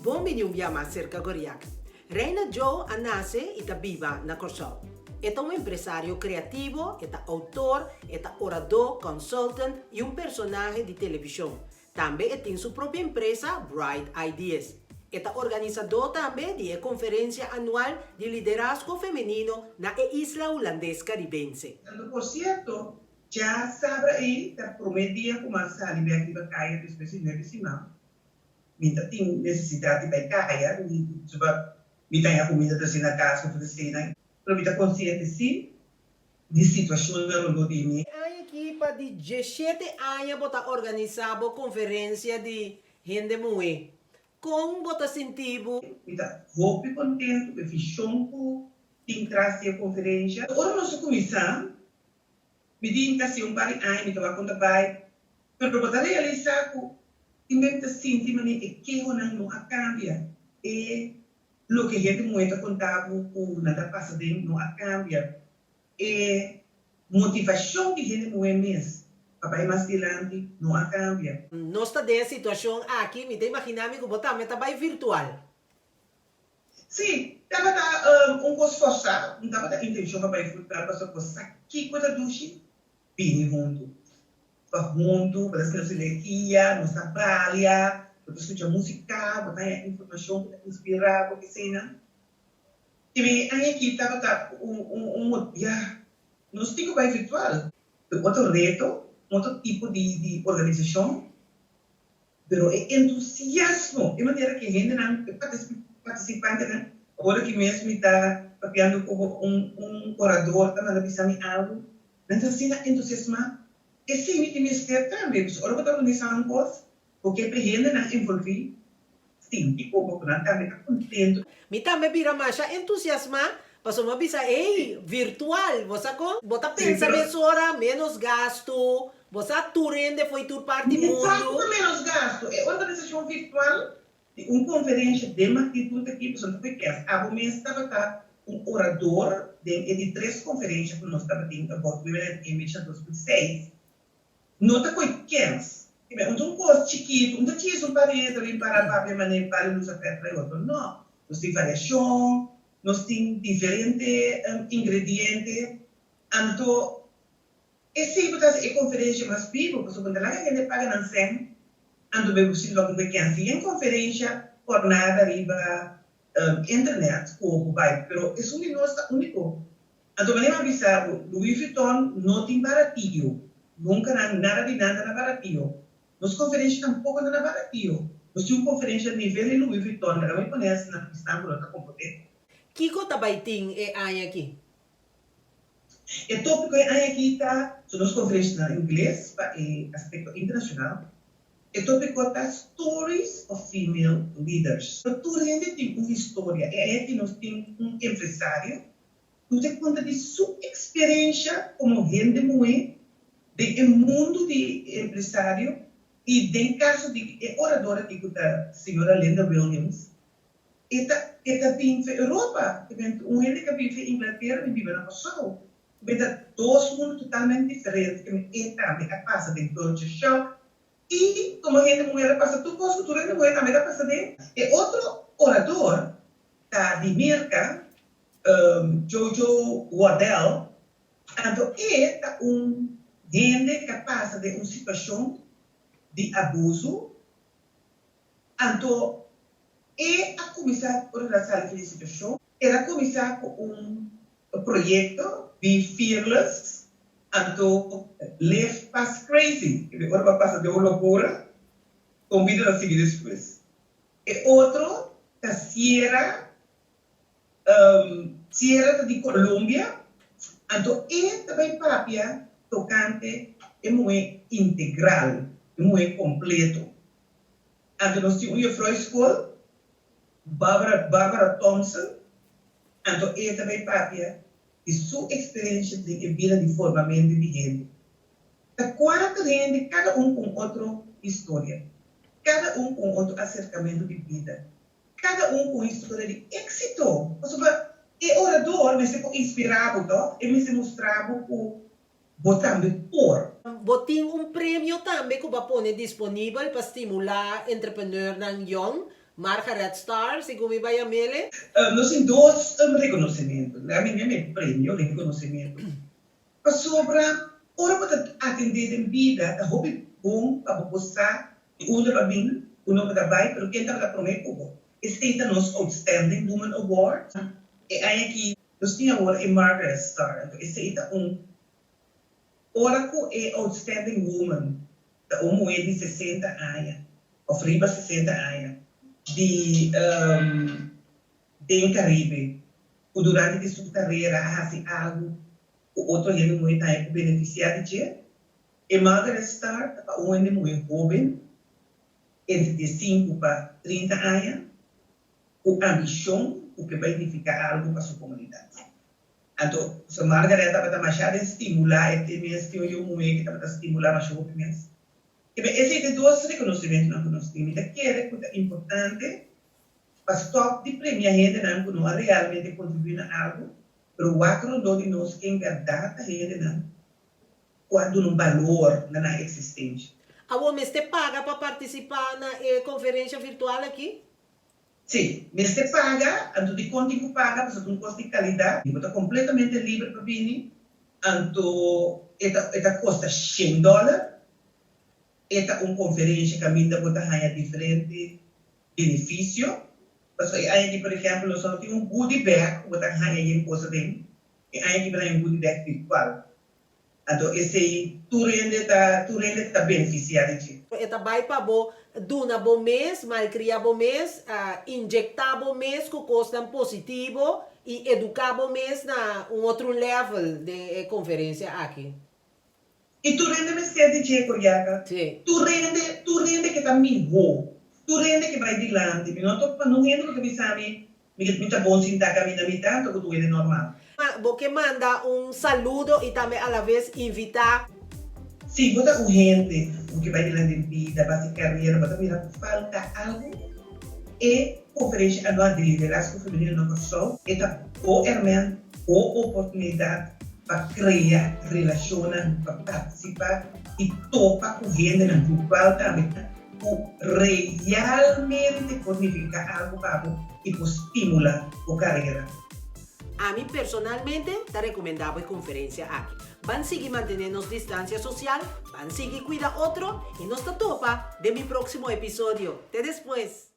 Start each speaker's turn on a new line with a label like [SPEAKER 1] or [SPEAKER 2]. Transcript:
[SPEAKER 1] Bom binyumbiyama cerca Goriak. Reina Joe anase itabiba na Corsol. É um empresário criativo, é autor, é orador, consultant e personagem de televisão. Também tem sua própria empresa, Bright Ideas. É organizador também de conferência anual de liderazgo feminino na isla holandesa caribense.
[SPEAKER 2] Por cierto, já sabe aí, prometia começar a liberar a caia dos presidentes de minta tem necessidade de caia, me tem a comida assim na casa, para você, né? Para me estar consciente, sim, de situação no Lodini.
[SPEAKER 1] A equipa de 17 anos bota organizar a conferência de gente mulher. Com bota sentido.
[SPEAKER 2] Me está roupa contente, me fiz shampoo, tem trazer a conferência. Ora, nossa comissão, me diz que um par de anos, me estava conta vai, pero para realizar que me está sentindo que não a cambia. E lo que a gente muito contava com nada passado não a cambia. E motivação que a gente muito mesmo. Papai mais adiante não a cambia.
[SPEAKER 1] Nós está de situação aqui, me tem imaginar que botar meta vai virtual.
[SPEAKER 2] Sim, estava coisa forçado, não estava da intenção para virtual, para só coisa que coisa duche, bem junto. Para junto, para as energia, nos trabalha, para escutar música, botar informação para inspirar, porque cena. E aí aqui estava nós temos que virtual. Outro reto, outro tipo de organização, pero é entusiasmo. De maneira que a gente não participante, né? Agora que mesmo está papiando com orador, está na visão de algo, não está sendo entusiasmado. E sim, me tem que também. Ora, eu estou organizando um coisa, porque a gente não envolve, sim, e como não também está contente.
[SPEAKER 1] Me também vira mais entusiasmado. Pasó uma bisa, ei, virtual, você bota pensa hora, menos gasto, você turende foi tur parte mundo.
[SPEAKER 2] Exato, menos gasto. É organização virtual, uma conferência de magnitude aqui, por exemplo, que a mês estava orador de 3 conferências que nós estávamos tendo, a Women in Mission 2006. Não está com pequenos. Um coisa chiquito, não tinha um parede para nos afetar outro. Não. Nós temos variação, nós temos diferentes ingredientes. Então, esse é a conferência mais viva, porque quando a gente paga na SEM, ando bem você logo que em conferência por nada riba internet ou vai, pero é único. Então, vamos avisar, Louis Vuitton não tem baratinho. Nunca nada de nada na baratinho. Nas conferências tampouco na baratinho. Nós temos conferência de nível de Louis Vuitton, não me conhece na questão por outra competente.
[SPEAKER 1] Kiko tabaiting é aqui?
[SPEAKER 2] O tópico é aqui está, são as conferências em inglês, para aspecto internacional. O tópico está Stories of Female Leaders. Toda gente tem uma história. É que nós temos um empresário, que te conta de sua experiência como gente mulher, do mundo de empresário, e do caso de oradora, que é a senhora Linda Williams. Eta vem para a Europa, um ele que vem para a Inglaterra e vive na Kosovo. Beta 2 mundos totalmente diferentes, que também passa de culture shock. E como a gente mulher passa tudo, a cultura da mulher também passa de. E outro orador, de Mirka, Jojo Wardell, então é gente que passa de uma situação de abuso, então a começar por essa situação, era começar com um projeto de Fearless, então Live Past Crazy, que agora passa de uma loucura, convido a seguir depois. E outro, da Sierra de Colômbia, então também papia tocante é muito integral, é muito completo. Então nós temos uma Freud School, Barbara Thompson, então também papia de sua experiência de vida de formamento de gente. Da quatro gente, cada com outra história, cada com outro acercamento de vida, cada com história de êxito. Ou seja, é orador, mas se inspirado, e me se mostrava por botando por.
[SPEAKER 1] Botin prêmio também que vai pôr disponível para estimular entrepreneur ng young Margaret Starr, según mi vaya mele.
[SPEAKER 2] Nós temos dois reconhecimentos. A mim é prêmio, reconhecimento. Mas sobre ora para atender em vida, a hobby bom, a postar, uno para mim, uno para vai, pero quem está para prometer, este é nosso Outstanding Woman Award. E aí aqui, nós tínhamos agora a Margaret Starr. Então, este é Oracle é Outstanding Woman, da mulher de 60 anos, ou riba 60 anos, de Caribe. Durante sua carreira, faz algo o outro gente muito tempo beneficiar de e Margaret Starr, uma mulher jovem, entre 5 para 30 anos, com ambição, o que vai significar algo para sua comunidade. Então, se Margaret está mais estimular, é mesmo que eu mulher que está estimular mais jovens. E bem, esse é dois reconhecimentos que nós temos. Que é importante para stop de premiar gente que não realmente contribui a algo. Pero o outro de nós que em verdade a gente não quando um valor na existência.
[SPEAKER 1] A você paga para participar na conferência virtual aqui?
[SPEAKER 2] Sim, mas você paga, então de quanto paga, porque um custo de qualidade, está completamente livre para vir, então esta custa $100, esta uma conferência que a minha bota ganha diferente benefício. Porque aí, por exemplo, nós temos um goodie bag, que está ganhando coisa dentro, e aí tem um goodie bag virtual. Então, esse tu rende está beneficiado disso.
[SPEAKER 1] Eta vai para bo duna bom mês, malcria bom mês, injectar bom mês que custa positivo e educar bom mês na outro level de conferência aqui.
[SPEAKER 2] E tu rende me sede de Coiaca.
[SPEAKER 1] Sim.
[SPEAKER 2] Tu rende que está melhor. Tu rende que vai adiante. Não rende que me sabe, me tá bom sentar caminhando tanto que tu é normal.
[SPEAKER 1] Você manda saludo e também a la vez invitar.
[SPEAKER 2] Sim, bota urgente, o que vai adiante em vida, base carreira, bota mira, falta algo. E conferência anual de liderazgo feminino no Corsol, esta realmente boa oportunidade para criar relações, para participar e topar com gente na virtual também. Realmente significa algo para e estimula a carreira.
[SPEAKER 1] A mí personalmente te recomendaba la conferencia aquí. Van a seguir manteniendo distancia social, van a seguir cuidar otro y nos topa de mi próximo episodio. Te después.